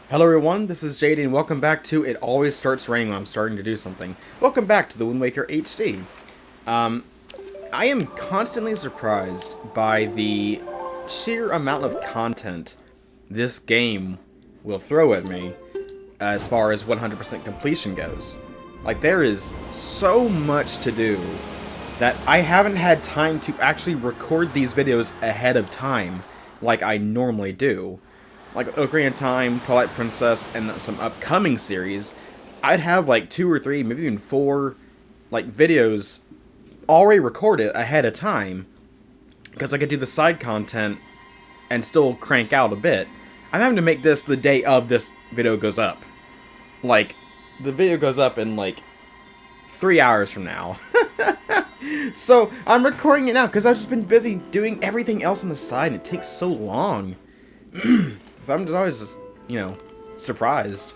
Hello everyone, this is JD and welcome back to It Always Starts Raining When I'm Starting to Do Something. Welcome back to the Wind Waker HD. I am constantly surprised by the sheer amount of content this game will throw at me as far as 100% completion goes. Like, there is so much to do that I haven't had time to actually record these videos ahead of time like I normally do. Like Ocarina of Time, Twilight Princess, and some upcoming series, I'd have like 2 or 3, maybe even 4, like videos already recorded ahead of time, because I could do the side content and still crank out a bit. I'm having to make this the day of this video goes up. Like, the video goes up in like 3 hours from now. So, I'm recording it now, because I've just been busy doing everything else on the side, and it takes so long. So I'm just always just, surprised.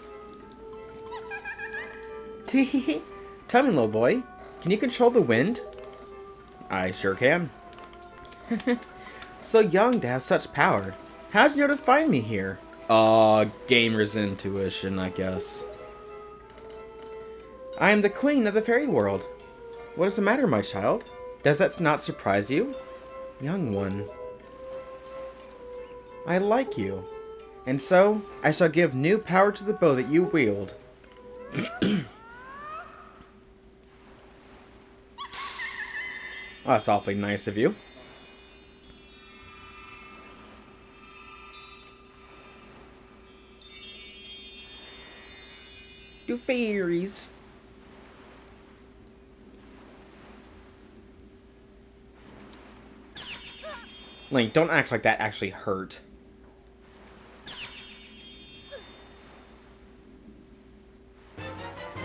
Tee. Tell me, little boy, can you control the wind? I sure can. So young to have such power. How'd you know to find me here? Gamer's intuition, I guess. I am the queen of the fairy world. What is the matter, my child? Does that not surprise you? Young one. I like you. And so, I shall give new power to the bow that you wield. Oh, that's awfully nice of you. You fairies. Link, don't act like that actually hurt.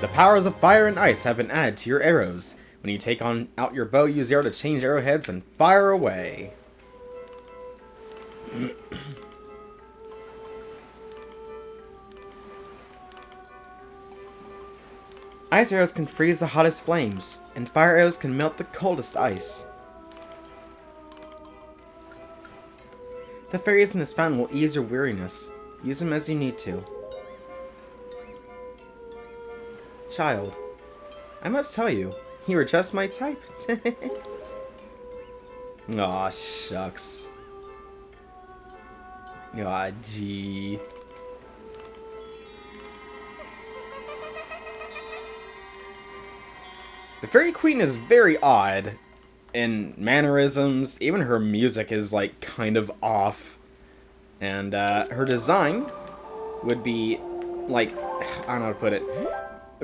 The powers of fire and ice have been added to your arrows. When you take out your bow, use zero to change arrowheads and fire away. Ice arrows can freeze the hottest flames, and fire arrows can melt the coldest ice. The fairies in this fountain will ease your weariness. Use them as you need to. Child, I must tell you, you are just my type. Aw, shucks. Aw, gee. The Fairy Queen is very odd in mannerisms. Even her music is, like, kind of off. And, her design would be, like, I don't know how to put it.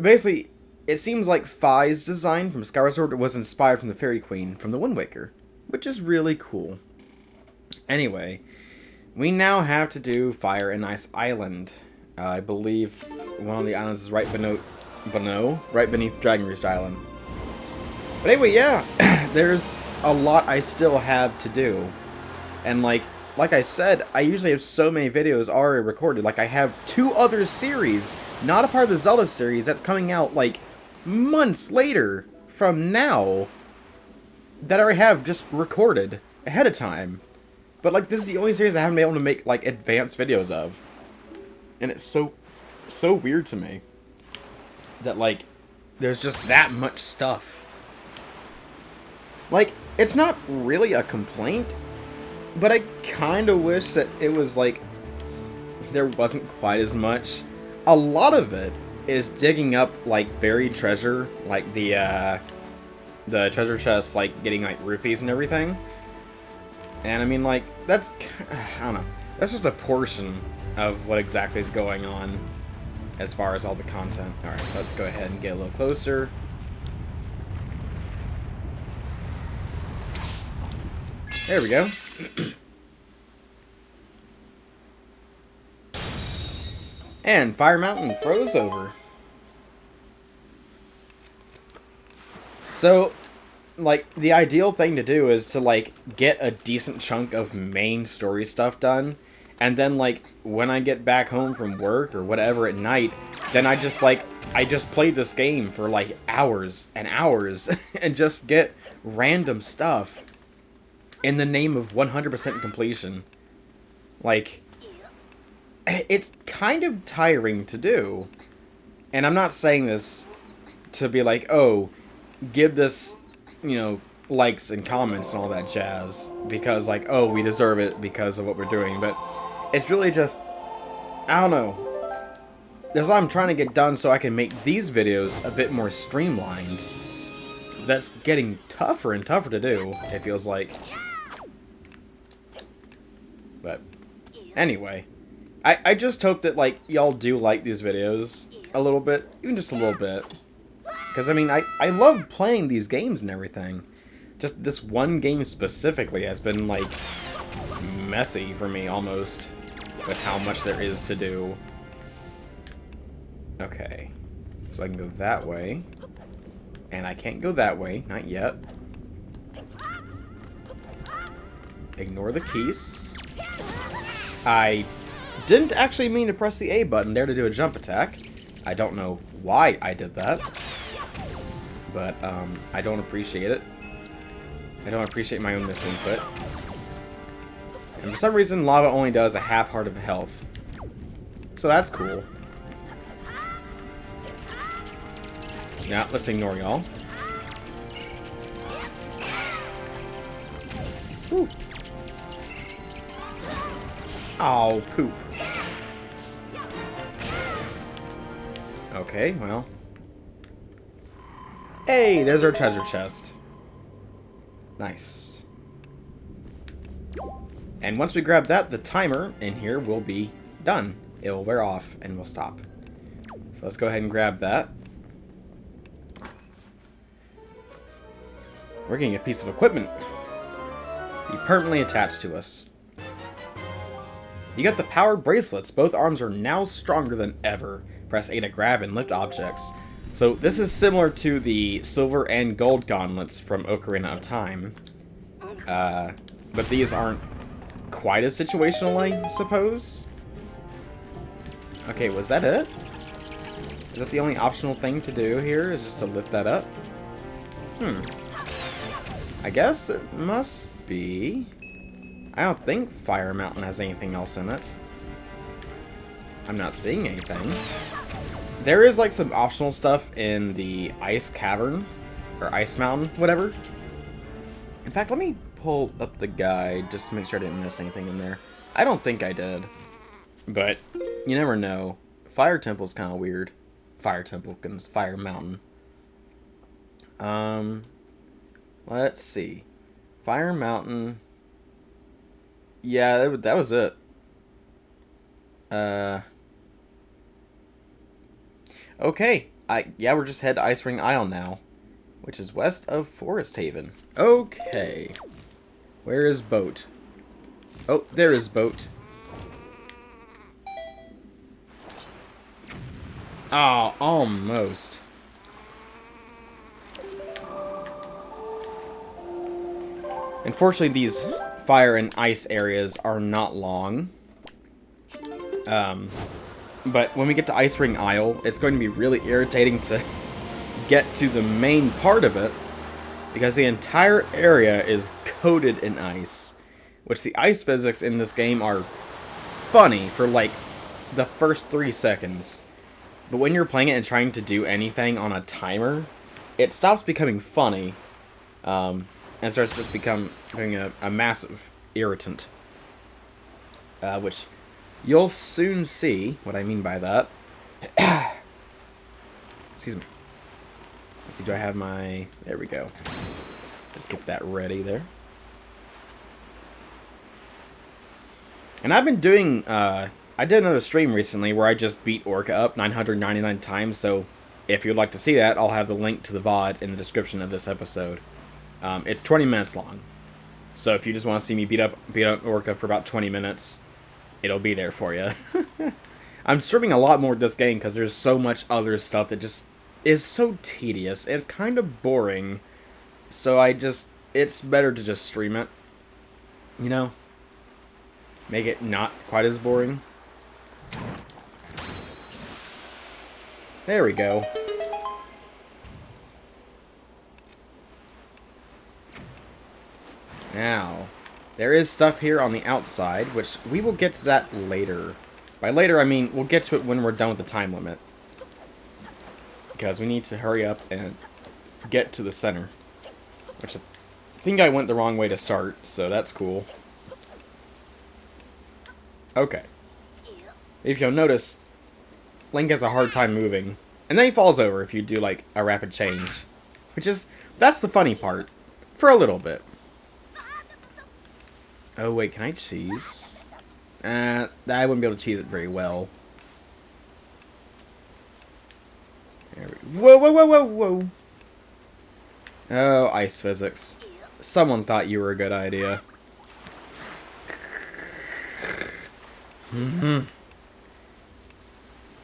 Basically, it seems like Fi's design from Skyward Sword was inspired from the Fairy Queen from the Wind Waker, which is really cool. Anyway, we now have to do Fire and Ice Island. I believe one of the islands is right beneath Dragon Roost Island. But anyway, yeah, there's a lot I still have to do. And like I said, I usually have so many videos already recorded. Like, I have 2 other series, not a part of the Zelda series, that's coming out, like, months later from now, that I already have just recorded ahead of time. But, like, this is the only series I haven't been able to make, like, advanced videos of. And it's so weird to me that, like, there's just that much stuff. Like, it's not really a complaint, but I kind of wish that it was, like, there wasn't quite as much. A lot of it is digging up, like, buried treasure, like the treasure chests, like, getting, like, rupees and everything. And, I mean, like, that's, I don't know, that's just a portion of what exactly is going on as far as all the content. Alright, let's go ahead and get a little closer. There we go. And Fire Mountain froze over. So, like, the ideal thing to do is to, like, get a decent chunk of main story stuff done, and then, like, when I get back home from work or whatever at night, then I just played this game for, like, hours and hours, and just get random stuff in the name of 100% completion. Like, it's kind of tiring to do. And I'm not saying this to be like, oh, give this, likes and comments and all that jazz. Because, like, oh, we deserve it because of what we're doing. But it's really just, I don't know. There's a lot I'm trying to get done so I can make these videos a bit more streamlined. That's getting tougher and tougher to do, it feels like. But, anyway. I just hope that, like, y'all do like these videos a little bit. Even just a little bit. Because, I mean, I love playing these games and everything. Just this one game specifically has been, like, messy for me, almost. With how much there is to do. Okay. So I can go that way. And I can't go that way. Not yet. Ignore the keys. I didn't actually mean to press the A button there to do a jump attack. I don't know why I did that. But, I don't appreciate it. I don't appreciate my own misinput. And for some reason, lava only does a half heart of health. So that's cool. Now, let's ignore y'all. Whew. Oh, poop. Okay, well. Hey, there's our treasure chest. Nice. And once we grab that, the timer in here will be done. It will wear off and we'll stop. So let's go ahead and grab that. We're getting a piece of equipment. Be permanently attached to us. You got the power bracelets. Both arms are now stronger than ever. Press A to grab and lift objects. So this is similar to the silver and gold gauntlets from Ocarina of Time. But these aren't quite as situational, I suppose. Okay, was that it? Is that the only optional thing to do here? Is just to lift that up? I guess it must be. I don't think Fire Mountain has anything else in it. I'm not seeing anything. There is like some optional stuff in the Ice Cavern, or Ice Mountain, whatever. In fact, let me pull up the guide just to make sure I didn't miss anything in there. I don't think I did. But you never know. Fire Temple's kind of weird. Fire Temple and Fire Mountain. Let's see. Fire Mountain. Yeah, that was it. Okay. Yeah, we're just head to Ice Ring Isle now, which is west of Forest Haven. Okay. Where is Boat? Oh, there is Boat. Oh, almost. Unfortunately, these fire and ice areas are not long. But when we get to Ice Ring Isle, it's going to be really irritating to get to the main part of it, because the entire area is coated in ice, which the ice physics in this game are funny for like the first 3 seconds. But when you're playing it and trying to do anything on a timer, it stops becoming funny, and starts just becoming a massive irritant. Which you'll soon see what I mean by that. Excuse me. Let's see, do I have my... There we go. Just get that ready there. And I've been doing... I did another stream recently where I just beat Orca up 999 times, so if you'd like to see that, I'll have the link to the VOD in the description of this episode. It's 20 minutes long. So if you just want to see me beat up Orca for about 20 minutes, it'll be there for you. I'm streaming a lot more of this game because there's so much other stuff that just is so tedious. It's kind of boring. So it's better to just stream it. You know? Make it not quite as boring. There we go. Now, there is stuff here on the outside, which we will get to that later. By later, I mean we'll get to it when we're done with the time limit. Because we need to hurry up and get to the center. Which I think I went the wrong way to start, so that's cool. Okay. If you'll notice, Link has a hard time moving. And then he falls over if you do, like, a rapid change. Which is, that's the funny part. For a little bit. Oh, wait, can I cheese? I wouldn't be able to cheese it very well. There we go. Whoa, whoa, whoa, whoa, whoa. Oh, ice physics. Someone thought you were a good idea.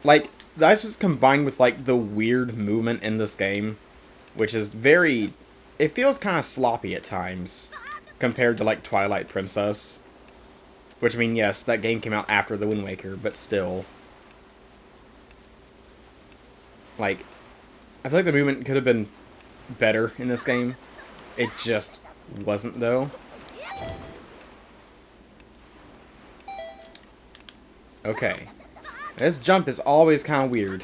Like, the ice was combined with, like, the weird movement in this game. Which is very... It feels kind of sloppy at times. Compared to, like, Twilight Princess. Which, I mean, yes, that game came out after the Wind Waker, but still. Like, I feel like the movement could have been better in this game. It just wasn't, though. Okay. This jump is always kind of weird.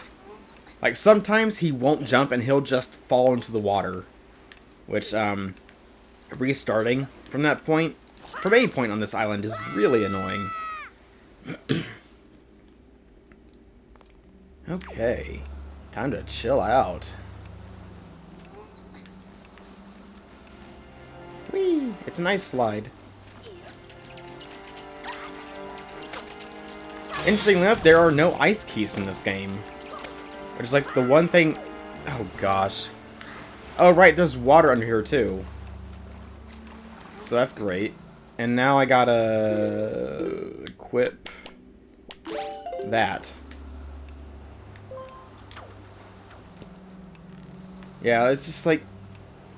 Like, sometimes he won't jump and he'll just fall into the water. Which, restarting from that point, from any point on this island, is really annoying. Okay. Time to chill out. Whee! It's a nice slide. Interestingly enough, there are no ice keys in this game. Which is like the one thing... Oh gosh. Oh right, there's water under here too. So that's great. And now I gotta... equip... that. Yeah, it's just like...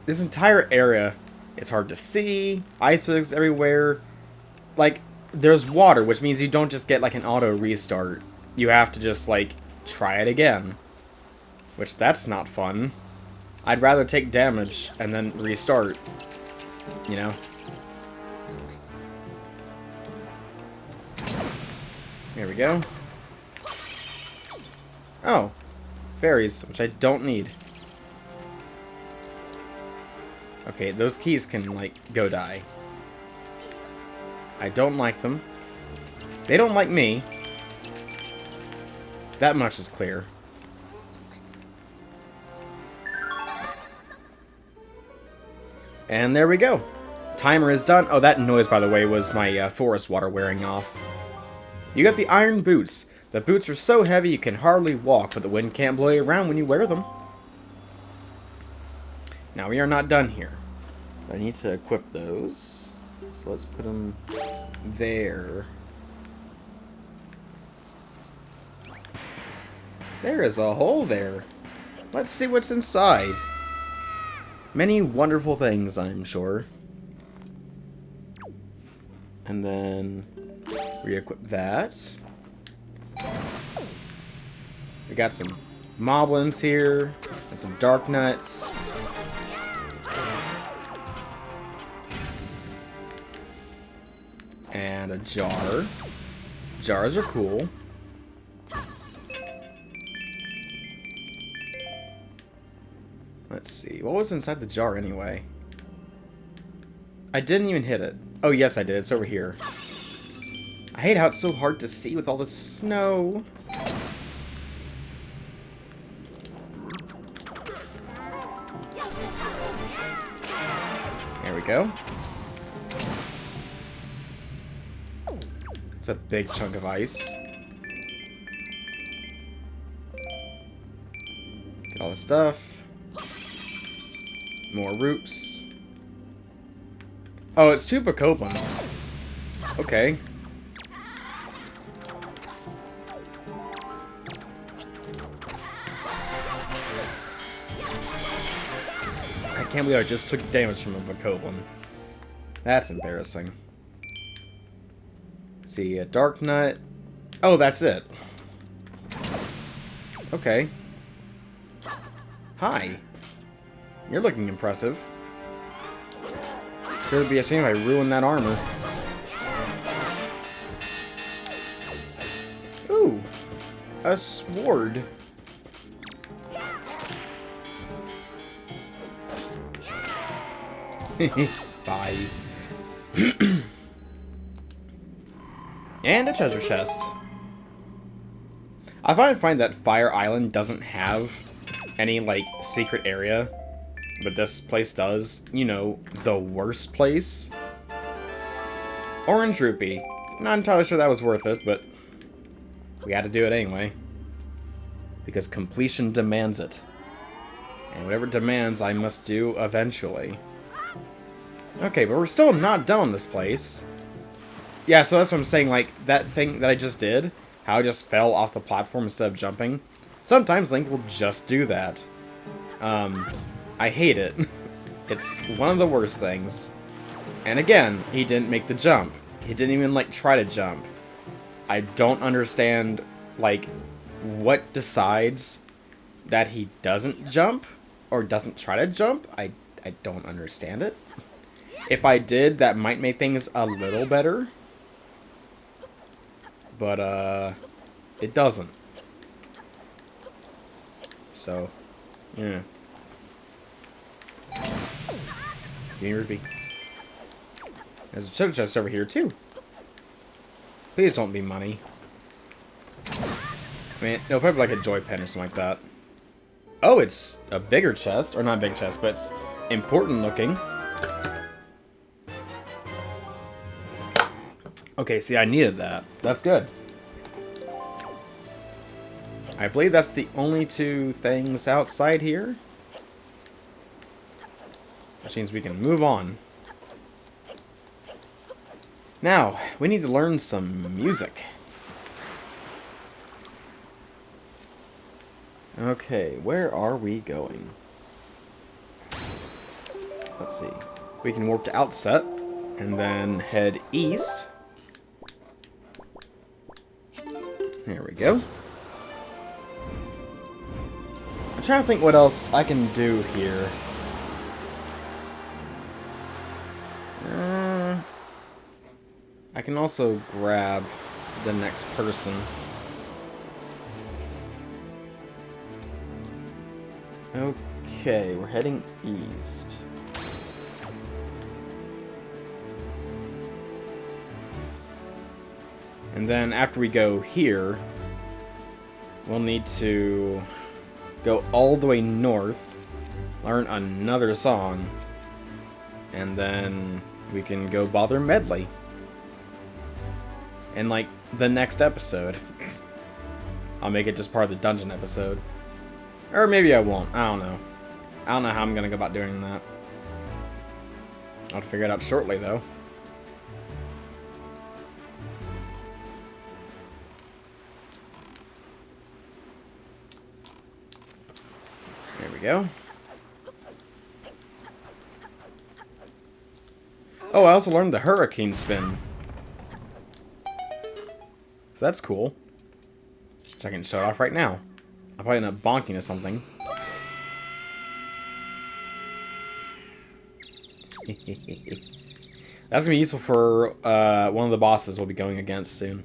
this entire area... It's hard to see, ice physics everywhere. Like, there's water, which means you don't just get, like, an auto restart. You have to just, like, try it again. Which, that's not fun. I'd rather take damage and then restart. You know? There we go. Oh. Fairies, which I don't need. Okay, those keys can, like, go die. I don't like them. They don't like me. That much is clear. And there we go. Timer is done. Oh, that noise, by the way, was my forest water wearing off. You got the iron boots. The boots are so heavy you can hardly walk, but the wind can't blow you around when you wear them. Now, we are not done here. I need to equip those. So let's put them there. There is a hole there. Let's see what's inside. Many wonderful things, I'm sure. And then re-equip that. We got some moblins here and some dark nuts. And a jar. Jars are cool. Let's see. What was inside the jar anyway? I didn't even hit it. Oh, yes, I did. It's over here. I hate how it's so hard to see with all this snow. There we go. It's a big chunk of ice. Get all the stuff. More roots. Oh, it's two Bacobans. Okay. I can't believe I just took damage from a Bacoban. That's embarrassing. See, a dark nut. Oh, that's it. Okay. Hi. You're looking impressive. Sure would be a shame if I ruined that armor. a sword. Bye. And a treasure chest. I find that Fire Island doesn't have any, like, secret area, but this place does. You know, the worst place. Orange Rupee. Not entirely sure that was worth it, but we had to do it anyway. Because completion demands it. And whatever demands, I must do eventually. Okay, but we're still not done on this place. Yeah, so that's what I'm saying, like, that thing that I just did, how I just fell off the platform instead of jumping. Sometimes Link will just do that. I hate it. It's one of the worst things. And again, he didn't make the jump. He didn't even, like, try to jump. I don't understand, like, what decides that he doesn't jump or doesn't try to jump. I don't understand it. If I did, that might make things a little better. But, it doesn't. So, yeah. Give me Ruby. There's a treasure chest over here, too. Please don't be money. I mean, no, probably like a joy pen or something like that. Oh, it's a bigger chest. Or not a big chest, but it's important looking. Okay, see, I needed that. That's good. I believe that's the only two things outside here. Which means we can move on. Now, we need to learn some music. Okay, where are we going? Let's see. We can warp to Outset, and then head east. There we go. I'm trying to think what else I can do here. I can also grab the next person. Okay, we're heading east. And then after we go here, we'll need to go all the way north, learn another song, and then we can go bother Medley. In, like, the next episode. I'll make it just part of the dungeon episode. Or maybe I won't. I don't know. I don't know how I'm gonna go about doing that. I'll figure it out shortly, though. There we go. Oh, I also learned the hurricane spin. So that's cool. Which I can show it off right now. I'll probably end up bonking to something. That's gonna be useful for one of the bosses we'll be going against soon.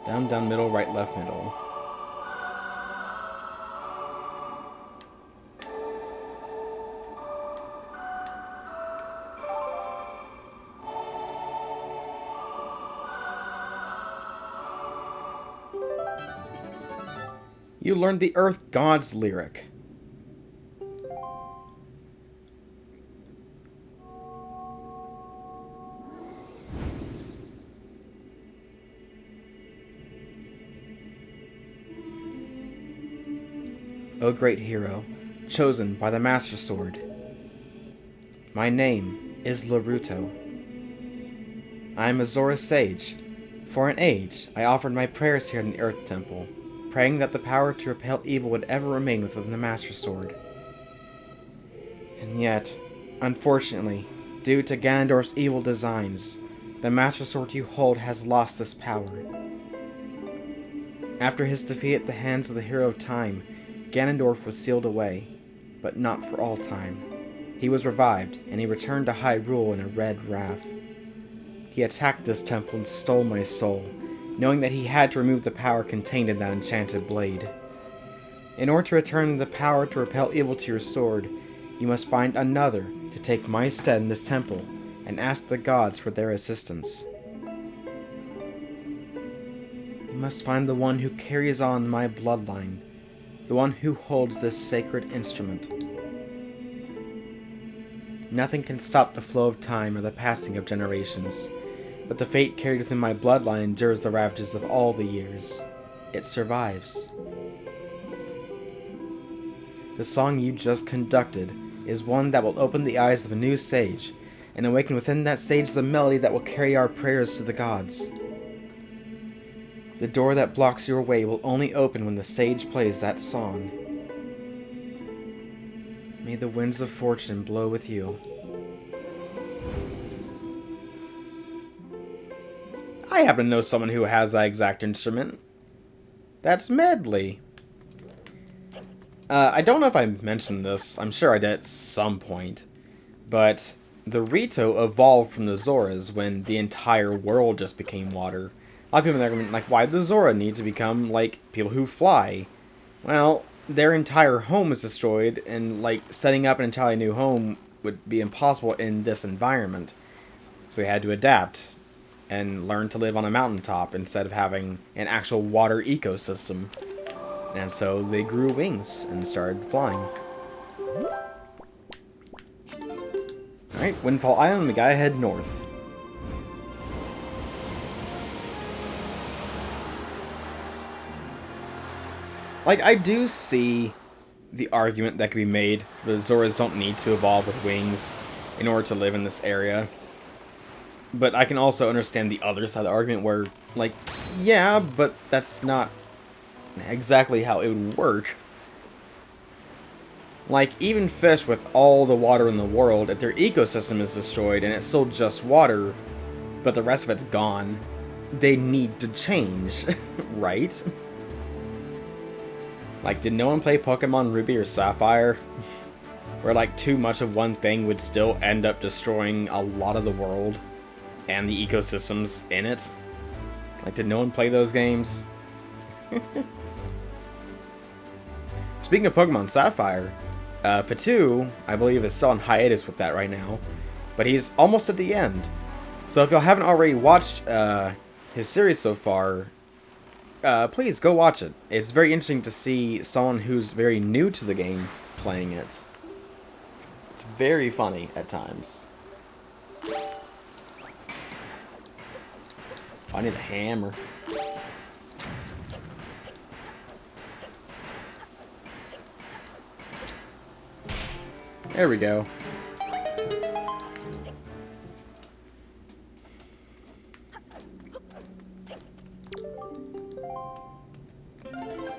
Down, down, middle, right, left, middle. You learned the Earth God's lyric. O great hero, chosen by the Master Sword. My name is Laruto. I am a Zora sage. For an age, I offered my prayers here in the Earth Temple, praying that the power to repel evil would ever remain within the Master Sword. And yet, unfortunately, due to Ganondorf's evil designs, the Master Sword you hold has lost this power. After his defeat at the hands of the Hero of Time, Ganondorf was sealed away, but not for all time. He was revived, and he returned to Hyrule in a red wrath. he attacked this temple and stole my soul, knowing that he had to remove the power contained in that enchanted blade. In order to return the power to repel evil to your sword, you must find another to take my stead in this temple and ask the gods for their assistance. You must find the one who carries on my bloodline, the one who holds this sacred instrument. Nothing can stop the flow of time or the passing of generations, but the fate carried within my bloodline endures the ravages of all the years. It survives. The song you just conducted is one that will open the eyes of a new sage, and awaken within that sage the melody that will carry our prayers to the gods. The door that blocks your way will only open when the sage plays that song. May the winds of fortune blow with you. I happen to know someone who has that exact instrument. That's Medley. I don't know if I mentioned this. I'm sure I did at some point. But the Rito evolved from the Zoras when the entire world just became water. A lot of people are like, why did the Zora need to become, like, people who fly? Well, their entire home is destroyed, and, like, setting up an entirely new home would be impossible in this environment. So they had to adapt and learn to live on a mountaintop instead of having an actual water ecosystem. And so they grew wings and started flying. Alright, Windfall Island, we gotta head north. Like, I do see the argument that could be made. The Zoras don't need to evolve with wings in order to live in this area. But I can also understand the other side of the argument where, like, yeah, but that's not exactly how it would work. Like, even fish with all the water in the world, if their ecosystem is destroyed and it's still just water, but the rest of it's gone, they need to change, right? Like, did no one play Pokemon Ruby or Sapphire? Where, like, too much of one thing would still end up destroying a lot of the world and the ecosystems in it? Like, did no one play those games? Speaking of Pokemon Sapphire, Patu, I believe, is still on hiatus with that right now, but he's almost at the end. So if y'all haven't already watched his series so far, please go watch it. It's very interesting to see someone who's very new to the game playing it. It's very funny at times. I need a hammer. There we go.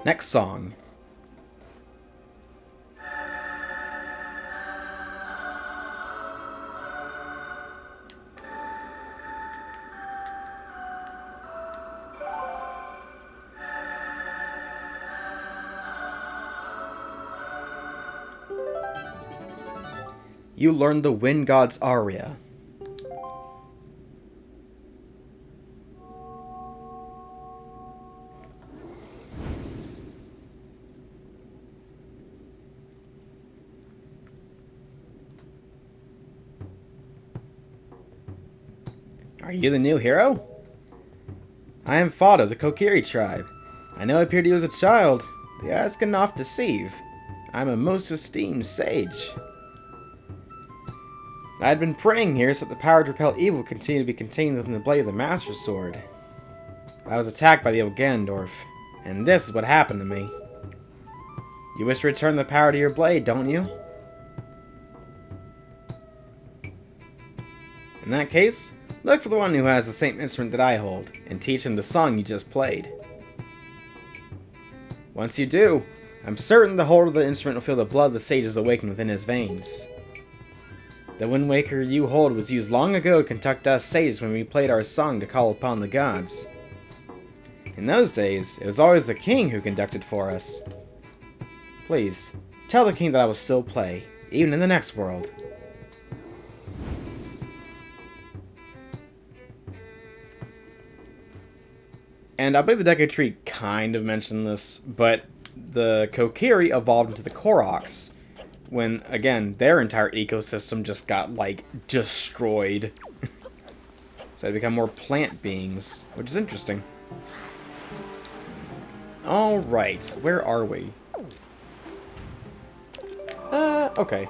Next song. You learn the Wind God's aria. Are you the new hero? I am Fada, the Kokiri tribe. I know I appeared to you as a child. The eyes can oft deceive. I am a most esteemed sage. I had been praying here so that the power to repel evil would continue to be contained within the blade of the Master Sword. I was attacked by the old Ganondorf, and this is what happened to me. You wish to return the power to your blade, don't you? In that case, look for the one who has the same instrument that I hold, and teach him the song you just played. Once you do, I'm certain the holder of the instrument will feel the blood of the sages awaken within his veins. The Wind Waker you hold was used long ago to conduct us sages when we played our song to call upon the gods. In those days, it was always the king who conducted for us. Please, tell the king that I will still play, even in the next world. And I believe the Deku Tree kind of mentioned this, but the Kokiri evolved into the Koroks when, again, their entire ecosystem just got, like, destroyed. So they become more plant beings, which is interesting. Alright, where are we? Okay.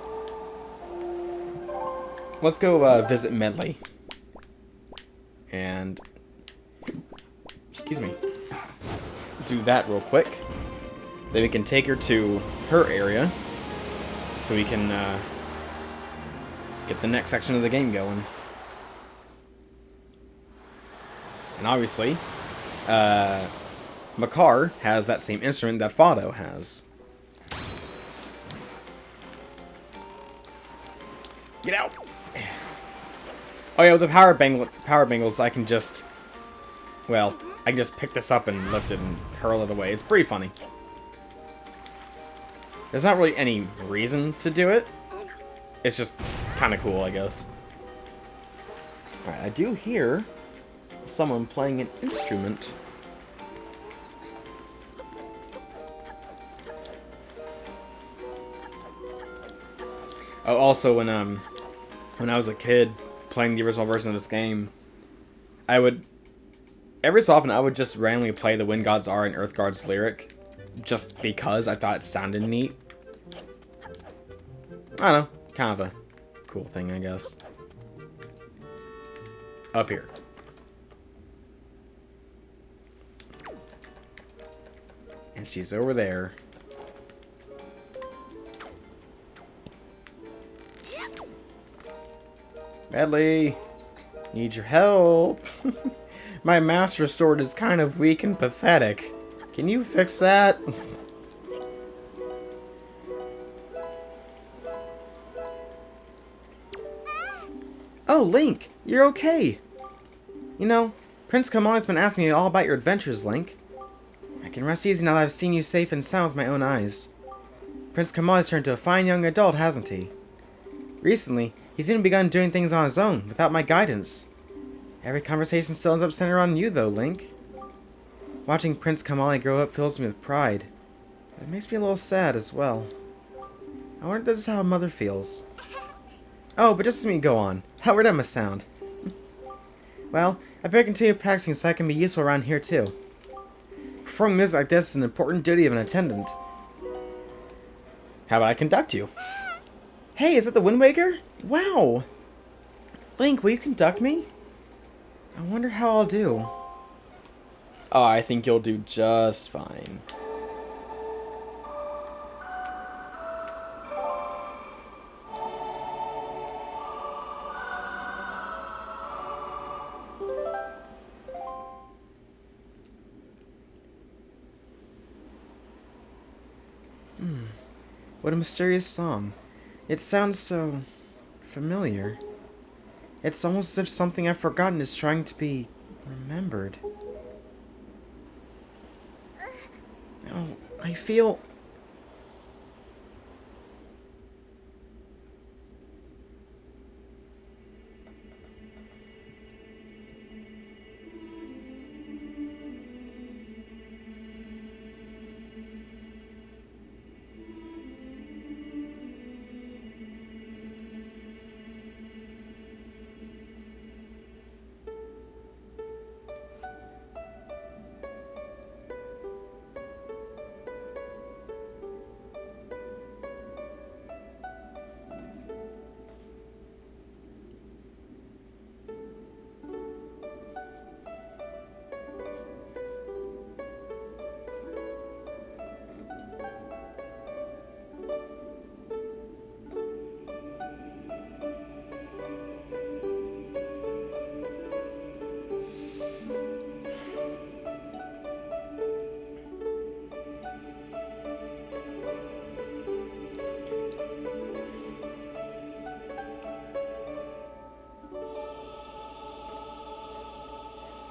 Let's go visit Medley. And... excuse me. Do that real quick. Then we can take her to her area. So we can get the next section of the game going. And obviously, Makar has that same instrument that Fado has. Get out! Oh yeah, with the power bangles, I can just... well, I can just pick this up and lift it and hurl it away. It's pretty funny. There's not really any reason to do it. It's just kind of cool, I guess. Alright, I do hear someone playing an instrument. Oh, also, when I was a kid playing the original version of this game, I would... every so often, I would just randomly play the Wind Gods Are and Earth Gods lyric, just because I thought it sounded neat. I don't know, kind of a cool thing, I guess. Up here. And she's over there. Medley, need your help. My master sword is kind of weak and pathetic. Can you fix that? Oh, Link, you're okay. You know, Prince Kamali's been asking me all about your adventures, Link. I can rest easy now that I've seen you safe and sound with my own eyes. Prince Kamali's turned to a fine young adult, hasn't he? Recently, he's even begun doing things on his own, without my guidance. Every conversation still ends up centered on you, though, Link. Watching Prince Kamali grow up fills me with pride. It makes me a little sad as well. I wonder if this is how a mother feels. Oh, but just let me go on. How weird that must sound. Well, I better continue practicing so I can be useful around here, too. Performing music like this is an important duty of an attendant. How about I conduct you? Hey, is it the Wind Waker? Wow! Link, will you conduct me? I wonder how I'll do. Oh, I think you'll do just fine. What a mysterious song. It sounds so familiar. It's almost as if something I've forgotten is trying to be remembered. Oh, I feel...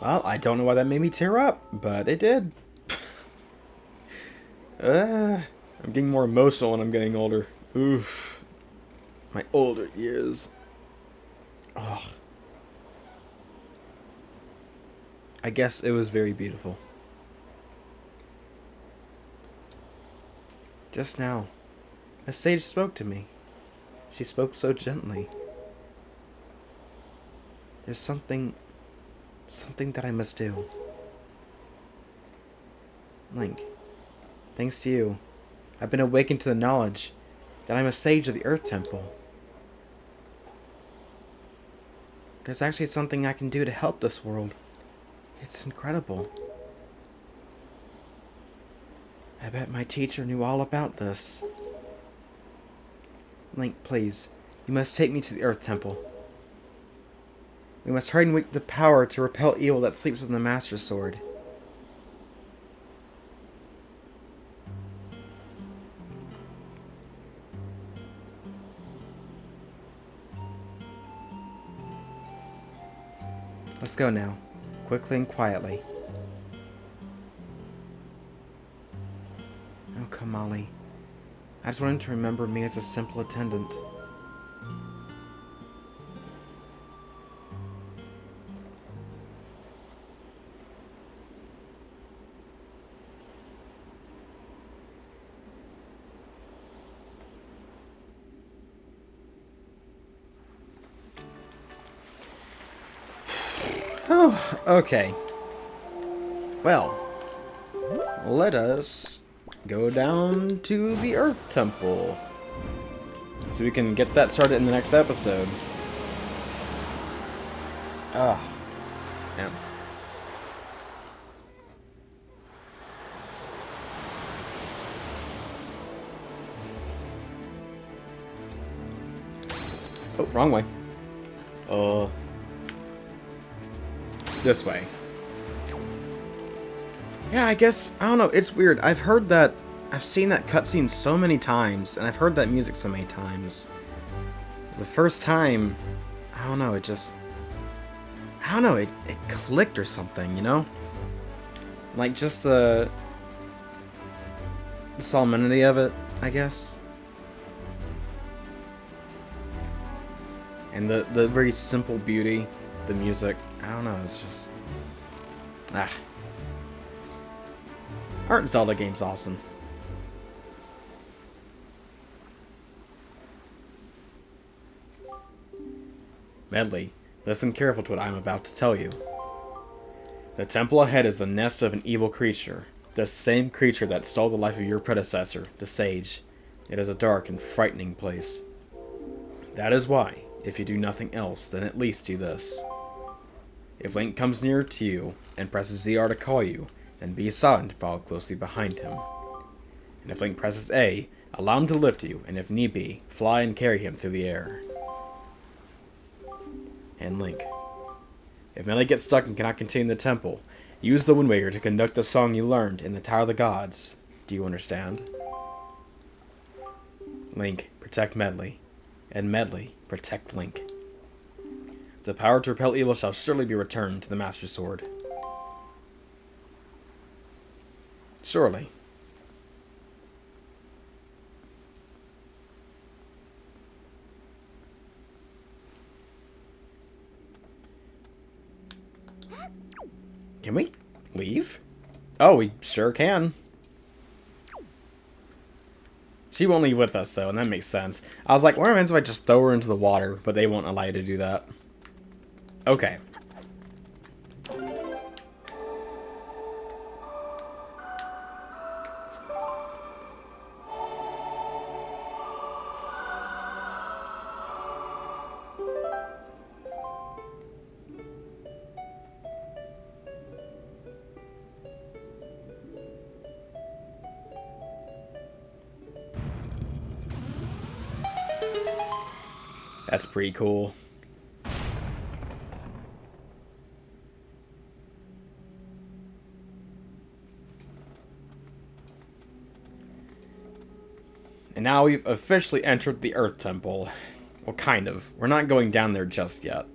Well, I don't know why that made me tear up, but it did. I'm getting more emotional when I'm getting older. Oof. My older years. Oh. I guess it was very beautiful. Just now, a sage spoke to me. She spoke so gently. There's something that I must do. Link, thanks to you, I've been awakened to the knowledge that I'm a sage of the Earth Temple. There's actually something I can do to help this world. It's incredible. I bet my teacher knew all about this. Link, please, you must take me to the Earth Temple. We must hurry and wake the power to repel evil that sleeps within the Master Sword. Let's go now, quickly and quietly. Oh, Kamali. I just want him to remember me as a simple attendant. Oh, okay. Well, let us go down to the Earth Temple. So we can get that started in the next episode. Ah. Yeah. Oh, wrong way. This way. Yeah, I guess, I don't know, it's weird. I've seen that cutscene so many times, and I've heard that music so many times. The first time, I don't know, it clicked or something, you know? Like, just the solemnity of it, I guess. And the very simple beauty, the music, I don't know, it's just... Aren't Zelda games awesome? Medley, listen careful to what I'm about to tell you. The temple ahead is the nest of an evil creature. The same creature that stole the life of your predecessor, the sage. It is a dark and frightening place. That is why, if you do nothing else, then at least do this. If Link comes near to you and presses ZR to call you, then be silent and follow closely behind him. And if Link presses A, allow him to lift you, and if need be, fly and carry him through the air. And Link. If Melee gets stuck and cannot continue the temple, use the Wind Waker to conduct the song you learned in the Tower of the Gods. Do you understand? Link, protect Medley. And Medley, protect Link. The power to repel evil shall surely be returned to the Master Sword. Surely. Can we leave? Oh, we sure can. She won't leave with us, though, and that makes sense. I was like, what happens if I just throw her into the water? But they won't allow you to do that. Okay. That's pretty cool. And now we've officially entered the Earth Temple. Well, kind of. We're not going down there just yet.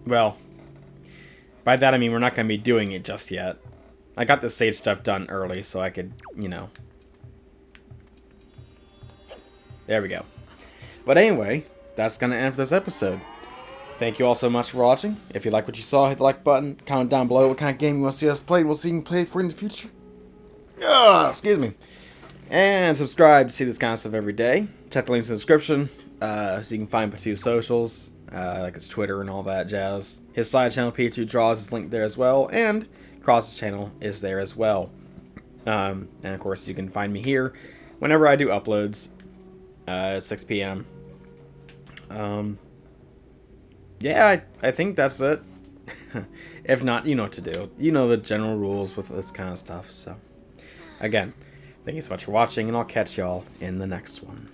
Well, by that I mean we're not going to be doing it just yet. I got the sage stuff done early so I could, you know. There we go. But anyway, that's going to end for this episode. Thank you all so much for watching. If you like what you saw, hit the like button. Comment down below what kind of game you want to see us play. We'll see you can play it for in the future. Excuse me. And subscribe to see this kind of stuff every day. Check the links in the description so you can find Patu's socials, like his Twitter and all that jazz. His side channel, P2 Draws, is linked there as well. And Cross's channel is there as well. And of course, you can find me here whenever I do uploads, 6 p.m. Yeah, I think that's it. If not, you know what to do. You know the general rules with this kind of stuff. So, again, thank you so much for watching, and I'll catch y'all in the next one.